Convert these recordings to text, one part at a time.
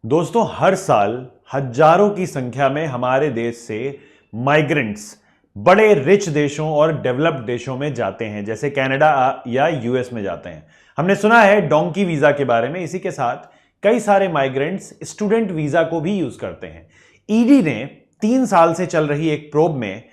दोस्तों, हर साल हजारों की संख्या में हमारे देश से माइग्रेंट्स बड़े रिच देशों और डेवलप्ड देशों में जाते हैं, जैसे कनाडा या यूएस में जाते हैं। हमने सुना है डोंकी वीजा के बारे में। इसी के साथ कई सारे माइग्रेंट्स स्टूडेंट वीजा को भी यूज करते हैं। ईडी ने 3 साल से चल रही एक प्रोब में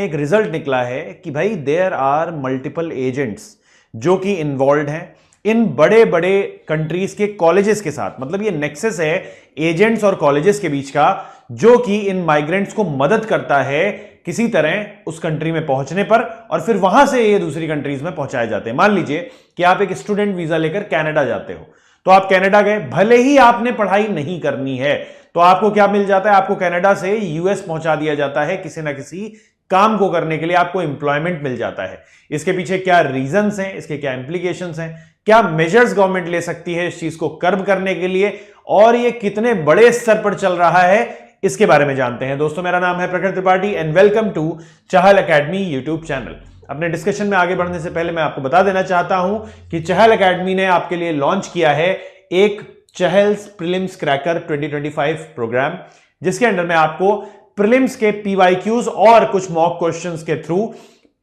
एक रिजल्ट निकला है कि भाई देयर आर मल्टीपल एजेंट्स जो कि इन्वॉल्व हैं इन बड़े बड़े कंट्रीज के कॉलेजेस के साथ। मतलब ये नेक्सस है एजेंट्स और कॉलेजेस के बीच का, जो कि इन माइग्रेंट्स को मदद करता है किसी तरह उस कंट्री में पहुंचने पर, और फिर वहां से ये दूसरी कंट्रीज में पहुंचाए जाते हैं। मान लीजिए कि आप एक स्टूडेंट वीजा लेकर कनाडा जाते हो, तो आप कनाडा गए, भले ही आपने पढ़ाई नहीं करनी है, तो आपको क्या मिल जाता है? आपको कनाडा से यूएस पहुंचा दिया जाता है किसी ना किसी काम को करने के लिए, आपको एम्प्लॉयमेंट मिल जाता है। इसके पीछे क्या रीजंस हैं, इसके क्या इंप्लीकेशंस हैं, क्या मेजर्स गवर्नमेंट ले सकती है इस चीज को कर्ब करने के लिए, और ये कितने बड़े स्तर पर चल रहा है, इसके बारे में जानते हैं। दोस्तों, मेरा नाम है Prakhar Tripathi and welcome to Chahal academy YouTube channel. अपने डिस्कशन में आगे बढ़ने से पहले मैं आपको बता देना चाहता हूं कि चहल एकेडमी ने आपके लिए लॉन्च किया है एक चहल्स प्रीलिम्स क्रैकर 2025 प्रोग्राम, जिसके अंडर में आपको प्रीलिम्स के पीवाईक्यूज और कुछ मॉक क्वेश्चंस के थ्रू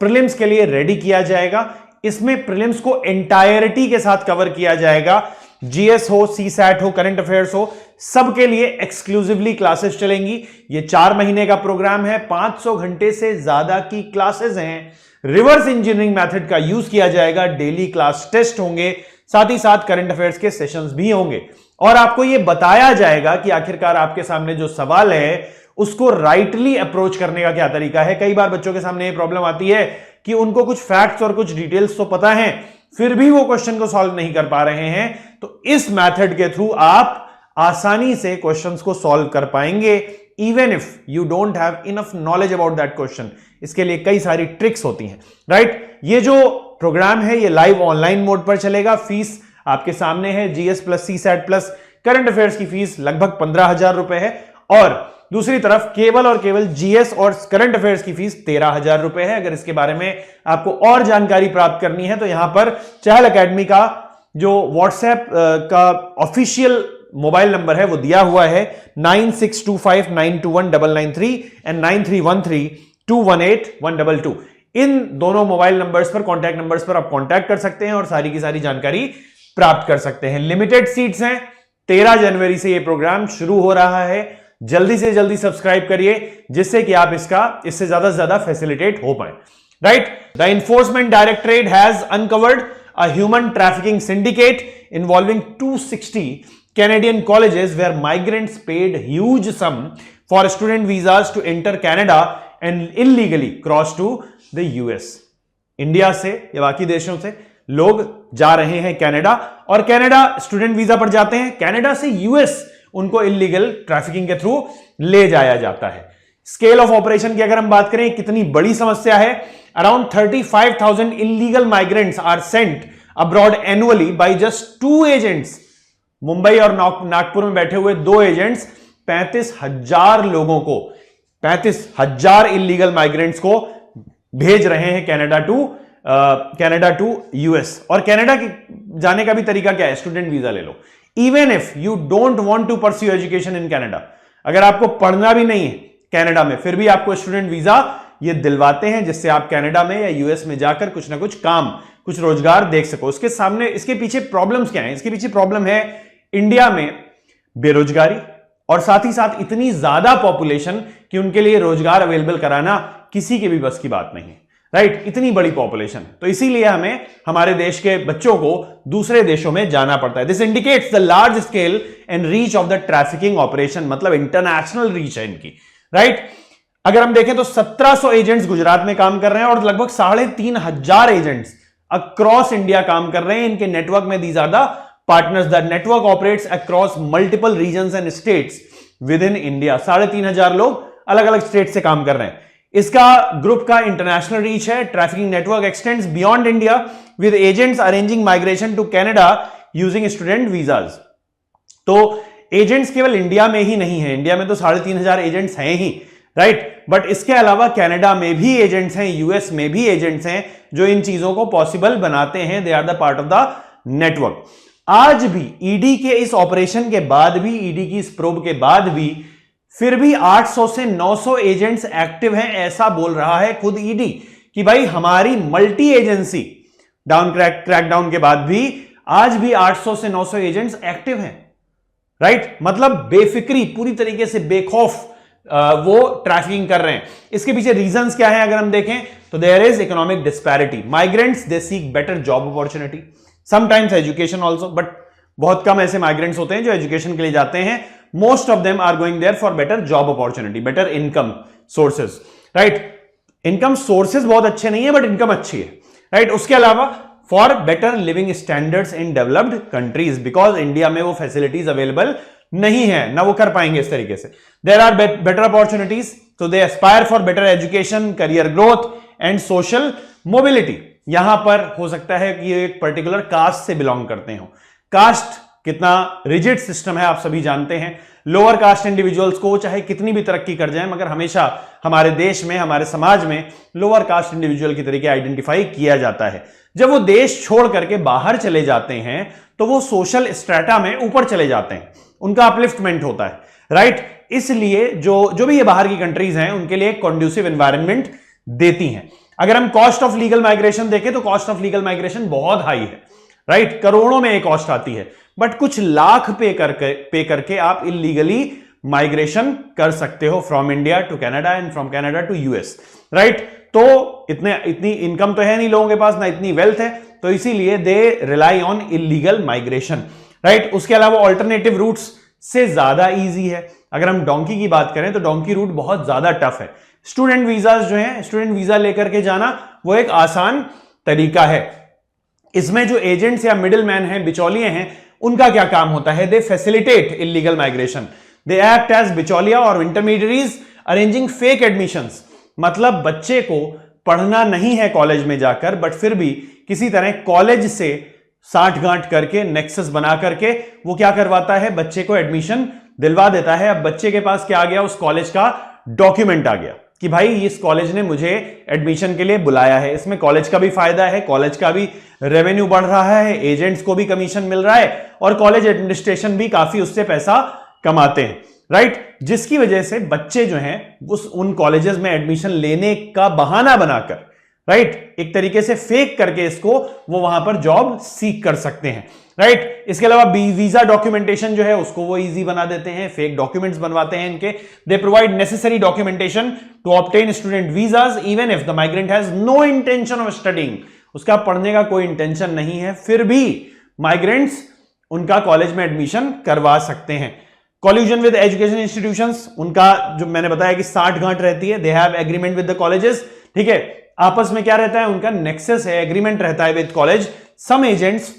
प्रीलिम्स के लिए रेडी किया जाएगा। इसमें प्रीलिम्स को एंटायरिटी के साथ कवर किया जाएगा। जीएस हो, सीसैट हो, करंट अफेयर्स हो, सबके लिए एक्सक्लूसिवली क्लासेस चलेंगी। ये 4 महीने का प्रोग्राम है, 500 घंटे से ज्यादा की क्लासेस हैं। रिवर्स इंजीनियरिंग मेथड का यूज किया जाएगा, डेली क्लास टेस्ट होंगे, साथ ही साथ करंट अफेयर्स के सेशंस भी होंगे, और आपको यह बताया जाएगा कि आखिरकार आपके सामने जो सवाल है उसको राइटली अप्रोच करने का क्या तरीका है। कई बार बच्चों के सामने ये प्रॉब्लम आती है कि उनको कुछ फैक्ट्स और कुछ डिटेल्स तो पता है, फिर भी वो क्वेश्चन को सॉल्व नहीं कर पा रहे हैं। तो इस मेथड के थ्रू आप आसानी से क्वेश्चंस को सॉल्व कर पाएंगे, even if you don't have enough knowledge about that question. इसके लिए कई सारी ट्रिक्स होती हैं, राइट। ये जो प्रोग्राम है ये लाइव ऑनलाइन मोड पर चलेगा। फीस आपके सामने है, GS plus CSAT plus current affairs की फीस लगभग 15,000 रुपए है, और दूसरी तरफ केवल और केवल जीएस और करंट अफेयर्स की फीस 13,000 रुपए है। अगर इसके बारे में आपको और जानकारी प्राप्त करनी है तो यहां पर चहल एकेडमी का जो व्हाट्सएप का ऑफिशियल मोबाइल नंबर है वो दिया हुआ है, 9625921993 एंड 9313218122। इन दोनों मोबाइल नंबर्स पर, कॉन्टैक्ट नंबर्स पर आप कॉन्टैक्ट कर सकते हैं और सारी की सारी जानकारी प्राप्त कर सकते हैं। लिमिटेड सीट्स हैं, 13 जनवरी से यह प्रोग्राम शुरू हो रहा है। जल्दी से जल्दी सब्सक्राइब करिए, जिससे कि आप इससे ज्यादा से ज्यादा फैसिलिटेट हो पाए, right. The enforcement directorate has uncovered a human trafficking syndicate involving 260 Canadian colleges where migrants paid huge sum for student visas to enter Canada and illegally cross to the US। India से या बाकी देशों से लोग जा रहे हैं Canada, और कनाडा स्टूडेंट वीजा पर जाते हैं, कनाडा से यूएस उनको इलीगल ट्रैफिकिंग के थ्रू ले जाया जाता है। स्केल ऑफ ऑपरेशन की अगर हम बात करें, कितनी बड़ी समस्या है। Around 35,000 illegal migrants are sent abroad annually by just 2 agents. Mumbai और नागपुर में बैठे हुए 2 एजेंट्स 35,000 लोगों को, 35,000 इलीगल माइग्रेंट्स को भेज रहे हैं कनाडा टू यूएस। और कनाडा जाने का भी तरीका क्या है? स्टूडेंट वीजा ले लो। Even if you don't want to pursue education in Canada, अगर आपको पढ़ना भी नहीं है कनाडा में, फिर भी आपको स्टूडेंट वीजा ये दिलवाते हैं, जिससे आप कनाडा में या यूएस में जाकर कुछ ना कुछ काम, कुछ रोजगार देख सको। इसके पीछे प्रॉब्लम्स क्या है? इसके पीछे प्रॉब्लम है इंडिया में बेरोजगारी, और साथ ही साथ इतनी ज्यादा पॉपुलेशन कि उनके लिए रोजगार अवेलेबल कराना किसी के भी बस की बात नहीं, राइट। इतनी बड़ी पॉपुलेशन, तो इसीलिए हमें हमारे देश के बच्चों को दूसरे देशों में जाना पड़ता है। This indicates the large scale and reach of the trafficking operation, मतलब इंटरनेशनल रीच है इनकी, राइट। अगर हम देखें तो 1700 एजेंट्स गुजरात में काम कर रहे हैं, और लगभग 3,500 एजेंट्स अक्रॉस इंडिया काम कर रहे हैं इनके नेटवर्क में। These are the partners. The network operates across multiple regions and states within India. 3,500 लोग अलग अलग स्टेट से काम कर रहे हैं। इसका ग्रुप का इंटरनेशनल रीच है। Trafficking network extends beyond India with agents arranging migration to Canada using student visas. तो एजेंट्स केवल इंडिया में ही नहीं है, इंडिया में तो 3,500 एजेंट्स हैं ही, राइट। बट इसके अलावा कनाडा में भी एजेंट्स हैं, यूएस में भी एजेंट्स हैं जो इन चीजों को पॉसिबल बनाते हैं। They are the part of the network. आज भी ईडी के इस ऑपरेशन के बाद भी, ईडी की इस प्रोब के बाद भी, फिर भी 800 से 900 एजेंट्स एक्टिव हैं, ऐसा बोल रहा है खुद ईडी कि भाई हमारी मल्टी एजेंसी क्रैकडाउन के बाद भी आज भी 800 से 900 एजेंट्स एक्टिव हैं, राइट? मतलब बेफिक्री, पूरी तरीके से बेखौफ वो ट्रैफिकिंग कर रहे हैं। इसके पीछे रीजंस क्या है अगर हम देखें तो there is economic disparity, migrants they seek better job opportunity, sometimes education also, but बहुत कम ऐसे माइग्रेंट्स होते हैं जो एजुकेशन के लिए जाते हैं। Most of them are going there for better job opportunity, better income sources, right? Income sources बहुत अच्छे नहीं है बट इनकम अच्छी है, राइट? उसके अलावा for better living standards in developed countries, because India में वो फैसिलिटीज अवेलेबल नहीं है, ना वो कर पाएंगे इस तरीके से। देयर आर बेटर अपॉर्चुनिटीज, तो they aspire for better education, career growth and social mobility. यहां पर हो सकता है कि एक पर्टिकुलर कास्ट से बिलोंग करते हो। कास्ट कितना रिजिड सिस्टम है आप सभी जानते हैं। लोअर कास्ट इंडिविजुअल्स को चाहे कितनी भी तरक्की कर जाए, मगर हमेशा हमारे देश में, हमारे समाज में लोअर कास्ट इंडिविजुअल की तरीके आइडेंटिफाई किया जाता है। जब वो देश छोड़ करके बाहर चले जाते हैं तो वो सोशल स्ट्रेटा में ऊपर चले जाते हैं, उनका अपलिफ्टमेंट होता है, राइट? इसलिए जो भी ये बाहर की कंट्रीज हैं उनके लिए कॉन्ड्यूसिव एनवायरनमेंट देती हैं। अगर हम कॉस्ट ऑफ लीगल माइग्रेशन देखें तो कॉस्ट ऑफ लीगल माइग्रेशन बहुत हाई है, राइट? करोड़ों में एक कॉस्ट आती है, बट कुछ लाख पे करके आप इलीगली माइग्रेशन कर सकते हो from India to Canada and from Canada to US, right? तो इतनी इनकम तो है नहीं लोगों के पास, ना इतनी वेल्थ है, तो इसीलिए they rely on illegal migration, right? उसके अलावा ऑल्टरनेटिव रूट्स से ज्यादा इजी है। अगर हम डोंकी की बात करें तो डोंकी रूट बहुत ज्यादा टफ है। स्टूडेंट वीजा जो है, स्टूडेंट वीजा लेकर के जाना वो एक आसान तरीका है। इसमें जो एजेंट्स या मिडिल मैन हैं, बिचौलिए हैं, उनका क्या काम होता है? They facilitate illegal migration, they act as बिचौलिया और इंटरमीडियरीज अरेंजिंग फेक एडमिशंस। मतलब बच्चे को पढ़ना नहीं है कॉलेज में जाकर, बट फिर भी किसी तरह कॉलेज से साठ गांठ करके, नेक्सस बना करके वो क्या करवाता है? बच्चे को एडमिशन दिलवा देता है। अब बच्चे के पास क्या आ गया? उस कॉलेज का डॉक्यूमेंट आ गया कि भाई इस कॉलेज ने मुझे एडमिशन के लिए बुलाया है। इसमें कॉलेज का भी फायदा है, कॉलेज का भी रेवेन्यू बढ़ रहा है, एजेंट्स को भी कमीशन मिल रहा है और कॉलेज एडमिनिस्ट्रेशन भी काफी उससे पैसा कमाते हैं, राइट? जिसकी वजह से बच्चे जो हैं उन कॉलेजेस में एडमिशन लेने का बहाना बनाकर, राइट, एक तरीके से फेक करके इसको वो वहां पर जॉब सीख कर सकते हैं, राइट? इसके अलावा वीजा डॉक्यूमेंटेशन जो है उसको वो इजी बना देते हैं, फेक डॉक्यूमेंट्स बनवाते हैं इनके। They provide necessary documentation to obtain student visas even if the migrant has no intention of studying. उसका पढ़ने का कोई इंटेंशन नहीं है, फिर भी माइग्रेंट्स उनका कॉलेज में एडमिशन करवा सकते हैं। कॉल्यूजन विद एजुकेशन इंस्टीट्यूशंस, उनका जो मैंने बताया कि 60 गांठ रहती है। They have agreement with the colleges, ठीक है? आपस में क्या रहता है? उनका नेक्सस है, एग्रीमेंट रहता है with college. Some agents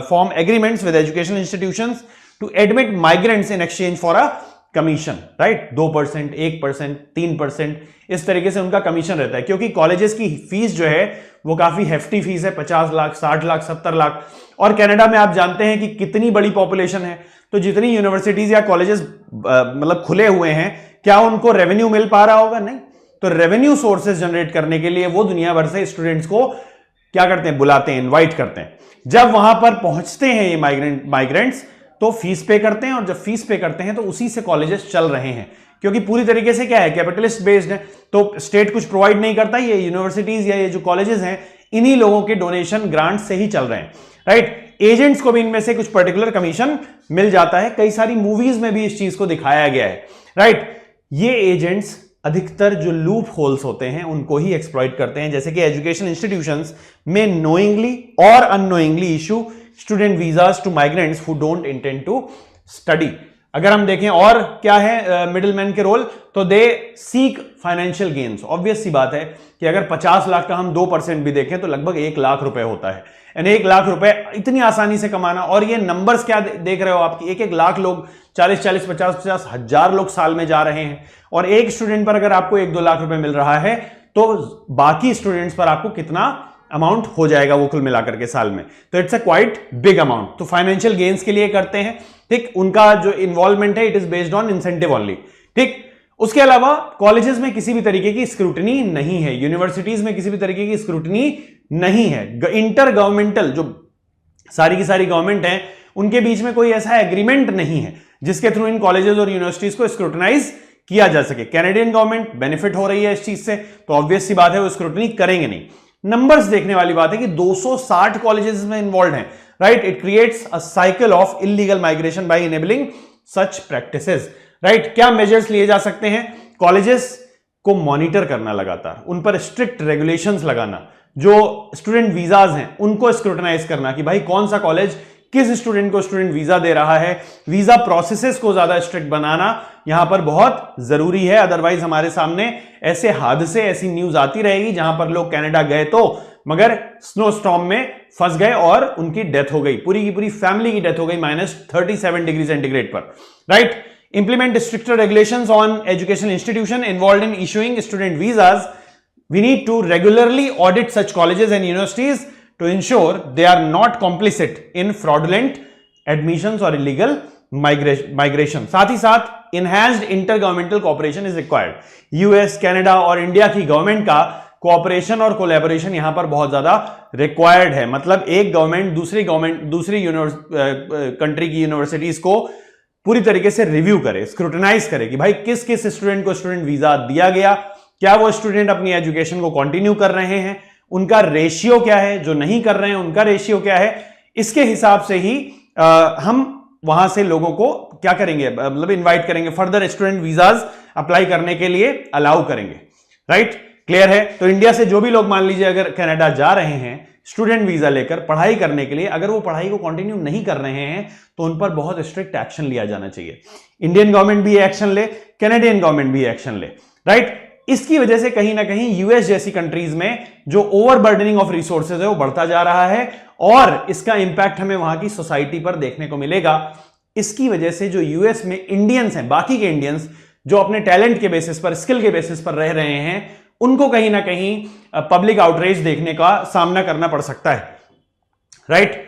form agreements with education institutions to admit migrants in exchange for a commission, right? 2%, 1%, 3%, इस तरीके से उनका कमीशन रहता है, क्योंकि कॉलेजेस की फीस जो है वो काफी हेफ्टी फीस है, 50 लाख, 60 लाख, 70 लाख। और कनाडा में आप जानते हैं कि कितनी बड़ी पॉपुलेशन है, तो जितनी यूनिवर्सिटीज या कॉलेजेस मतलब खुले हुए हैं, क्या उनको रेवेन्यू मिल पा रहा होगा? नहीं। तो रेवेन्यू सोर्सेज जनरेट करने के लिए वो दुनिया भर से स्टूडेंट्स को क्या करते हैं? बुलाते हैं, इनवाइट करते हैं। जब वहां पर पहुंचते हैं ये माइग्रेंट्स तो फीस पे करते हैं, और जब फीस पे करते हैं तो उसी से कॉलेजेस चल रहे हैं, क्योंकि पूरी तरीके से क्या है? कैपिटलिस्ट बेस्ड है, तो स्टेट कुछ प्रोवाइड नहीं करता, ये यूनिवर्सिटीज या ये जो कॉलेजेस हैं इन्हीं लोगों के डोनेशन ग्रांट से ही चल रहे हैं, राइट? एजेंट्स को भी इनमें से कुछ पर्टिकुलर कमीशन मिल जाता है। कई सारी मूवीज में भी इस चीज को दिखाया गया है, राइट? ये एजेंट्स अधिकतर जो लूप होल्स होते हैं उनको ही एक्सप्लॉइट करते हैं, जैसे कि एजुकेशन इंस्टीट्यूशंस में नोइंगली और unknowingly issue student visas to migrants who don't intend to study. अगर हम देखें और क्या है मिडिल मैन के रोल, तो they seek financial gains. Obvious सी बात है कि अगर 50 लाख का हम 2% भी देखें तो लगभग 1 लाख रुपए होता है, यानी 1 लाख रुपए इतनी आसानी से कमाना। और ये नंबर्स क्या देख रहे हो आपकी? 1-1 लाख लोग, 40-40, 50-50 हजार लोग साल में जा रहे हैं, और एक स्टूडेंट पर अगर आपको 1-2 लाख रुपए मिल रहा है तो बाकी स्टूडेंट्स पर आपको कितना अमाउंट हो जाएगा वो कुल मिलाकर के साल में? तो it's a quite big amount. तो फाइनेंशियल गेन्स के लिए करते हैं, ठीक? उनका जो इन्वॉल्वमेंट है it is based on incentive only, ठीक? उसके अलावा कॉलेजेस में किसी भी तरीके की स्क्रूटनी नहीं है, यूनिवर्सिटीज में किसी भी तरीके की स्क्रूटनी नहीं है। इंटर गवर्नमेंटल जो सारी की सारी गवर्नमेंट है, उनके बीच में कोई ऐसा एग्रीमेंट नहीं है जिसके थ्रू इन कॉलेजेस और यूनिवर्सिटीज को स्क्रूटनाइज किया जा सके। कैनेडियन गवर्नमेंट बेनिफिट हो रही है इस चीज से, तो ऑब्वियस सी बात है वो स्क्रूटनी करेंगे नहीं। नंबर्स देखने वाली बात है कि 260 कॉलेजेस में इन्वॉल्व हैं, right. It creates a cycle of illegal migration by enabling such practices, right. क्या मेजर्स लिए जा सकते हैं? कॉलेजेस को मॉनिटर करना लगातार, उन पर स्ट्रिक्ट रेगुलेशंस लगाना, जो स्टूडेंट वीजाज हैं उनको स्क्रूटनाइज करना कि भाई कौन सा कॉलेज किस स्टूडेंट को स्टूडेंट वीजा दे रहा है, वीजा प्रोसेसेस को ज्यादा स्ट्रिक्ट बनाना यहां पर बहुत जरूरी है। अदरवाइज हमारे सामने ऐसे हादसे, ऐसी न्यूज आती रहेगी जहां पर लोग कनाडा गए तो मगर स्नो स्टॉर्म में फंस गए और उनकी डेथ हो गई, पूरी की पूरी फैमिली की डेथ हो गई -37 डिग्री सेंटीग्रेड पर, right. Implement stricter regulations on educational institution involved in issuing student visas. We need to regularly audit such colleges and universities to ensure they are not complicit in fraudulent admissions or illegal migration. साथ ही साथ enhanced intergovernmental cooperation is required. US, Canada और India की government का cooperation और collaboration यहां पर बहुत ज्यादा रिक्वायर्ड है। मतलब एक गवर्नमेंट दूसरी कंट्री की यूनिवर्सिटीज को पूरी तरीके से रिव्यू करे, स्क्रूटनाइज करे कि भाई किस किस स्टूडेंट को स्टूडेंट वीजा दिया गया, क्या वो स्टूडेंट अपनी एजुकेशन को कंटिन्यू कर रहे हैं, उनका रेशियो क्या है, जो नहीं कर रहे हैं उनका रेशियो क्या है। इसके हिसाब से ही हम वहां से लोगों को क्या करेंगे, मतलब इनवाइट करेंगे, फर्दर स्टूडेंट वीजाज अप्लाई करने के लिए अलाउ करेंगे, राइट। क्लियर है? तो इंडिया से जो भी लोग मान लीजिए अगर कनाडा जा रहे हैं स्टूडेंट वीजा लेकर पढ़ाई करने के लिए, अगर वो पढ़ाई को कंटिन्यू नहीं कर रहे हैं तो उन पर बहुत स्ट्रिक्ट एक्शन लिया जाना चाहिए। इंडियन गवर्नमेंट भी एक्शन ले, कैनेडियन गवर्नमेंट भी एक्शन ले, राइट। इसकी वजह से कहीं ना कहीं यूएस जैसी कंट्रीज में जो ओवरबर्डनिंग ऑफ रिसोर्सेज है वो बढ़ता जा रहा है और इसका इंपैक्ट हमें वहां की सोसाइटी पर देखने को मिलेगा। इसकी वजह से जो यूएस में इंडियंस हैं, बाकी के इंडियंस जो अपने टैलेंट के बेसिस पर, स्किल के बेसिस पर रह रहे हैं, उनको कहीं ना कहीं पब्लिक आउटरीच देखने का सामना करना पड़ सकता है, राइट।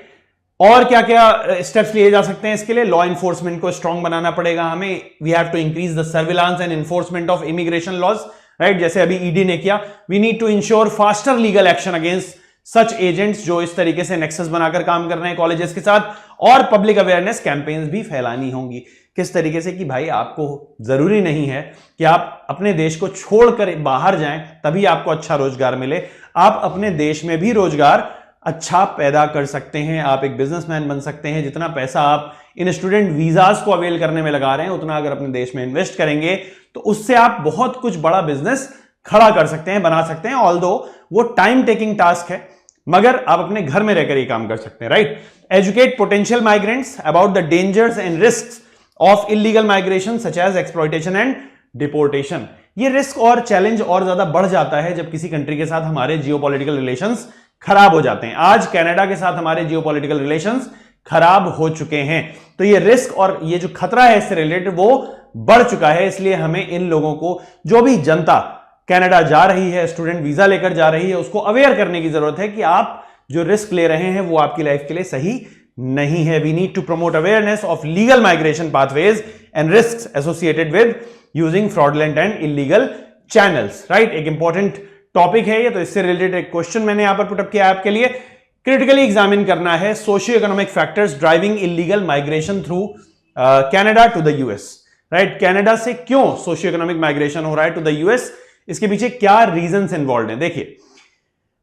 और क्या क्या स्टेप्स लिए जा सकते हैं इसके लिए? लॉ इन्फोर्समेंट को स्ट्रांग बनाना पड़ेगा हमें। We have to increase the surveillance and enforcement of immigration laws, right. जैसे अभी ईडी ने किया। We need to ensure faster legal action against such agents जो इस तरीके से नेक्सस बनाकर काम कर रहे हैं कॉलेजेस के साथ, और पब्लिक अवेयरनेस कैंपेन्स भी फैलानी होंगी। किस तरीके से कि भाई आपको जरूरी नहीं है कि आप अपने देश को छोड़कर बाहर जाएं तभी आपको अच्छा रोजगार मिले, आप अपने देश में भी रोजगार अच्छा पैदा कर सकते हैं, आप एक बिजनेसमैन बन सकते हैं। जितना पैसा आप इन स्टूडेंट वीजाज को अवेल करने में लगा रहे हैं उतना अगर अपने देश में इन्वेस्ट करेंगे तो उससे आप बहुत कुछ बड़ा बिजनेस खड़ा कर सकते हैं, बना सकते हैं। ऑल्दो वो टाइम टेकिंग टास्क है मगर आप अपने घर में रहकर ही काम कर सकते हैं, right. Educate potential migrants about the dangers and risks of illegal migration such as exploitation and deportation. ये रिस्क और चैलेंज और ज्यादा बढ़ जाता है जब किसी कंट्री के साथ हमारे जियोपॉलिटिकल रिलेशंस खराब हो जाते हैं। आज कनाडा के साथ हमारे जियोपॉलिटिकल रिलेशंस खराब हो चुके हैं, तो ये रिस्क और ये जो खतरा है इससे रिलेटेड वो बढ़ चुका है। इसलिए हमें इन लोगों को, जो भी जनता कनाडा जा रही है, स्टूडेंट वीजा लेकर जा रही है, उसको अवेयर करने की जरूरत है कि आप जो रिस्क ले रहे हैं वो आपकी लाइफ के लिए सही नहीं है। We need to promote awareness of legal migration pathways and risk associated with using fraudulent and illegal channels, right. एक इंपॉर्टेंट टॉपिक है ये, तो इससे रिलेटेड एक क्वेश्चन मैंने यहां पर पुटअप किया आपके लिए। क्रिटिकली एग्जामिन करना है socio economic factors driving illegal migration through Canada to the US, right. Canada से क्यों सोशियो इकोनॉमिक माइग्रेशन हो रहा है टू द यूएस, इसके पीछे क्या रीजंस इन्वॉल्व हैं? देखिए,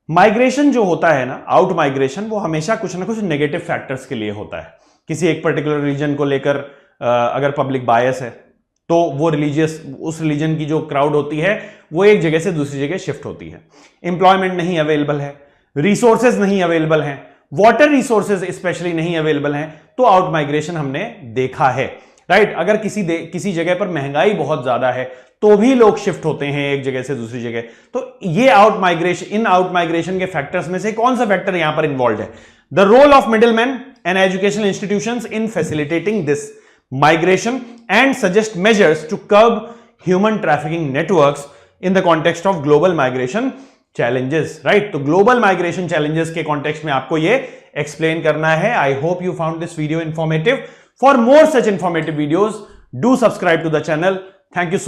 माइग्रेशन जो होता है ना, आउट माइग्रेशन, वो हमेशा कुछ ना कुछ नेगेटिव फैक्टर्स के लिए होता है। किसी एक पर्टिकुलर रीजन को लेकर अगर पब्लिक बायस है तो वो उस रिलीजन की जो क्राउड होती है वो एक जगह से दूसरी जगह शिफ्ट होती है। एम्प्लॉयमेंट नहीं अवेलेबल है, रिसोर्सेज नहीं अवेलेबल हैं, वाटर रिसोर्सेज स्पेशली नहीं अवेलेबल हैं, तो आउट माइग्रेशन हमने देखा है, राइट। अगर किसी जगह पर महंगाई बहुत ज्यादा है तो भी लोग शिफ्ट होते हैं एक जगह से दूसरी जगह। तो ये इन आउट माइग्रेशन के फैक्टर्स में से कौन सा फैक्टर यहां पर इन्वॉल्व है? The role of middleman and educational institutions in facilitating this migration and suggest measures to curb human trafficking networks in the context of global migration challenges, right? तो global migration challenges के context में आपको ये explain करना है। I hope you found this video informative. For more such informative videos, do subscribe to the channel. Thank you so much.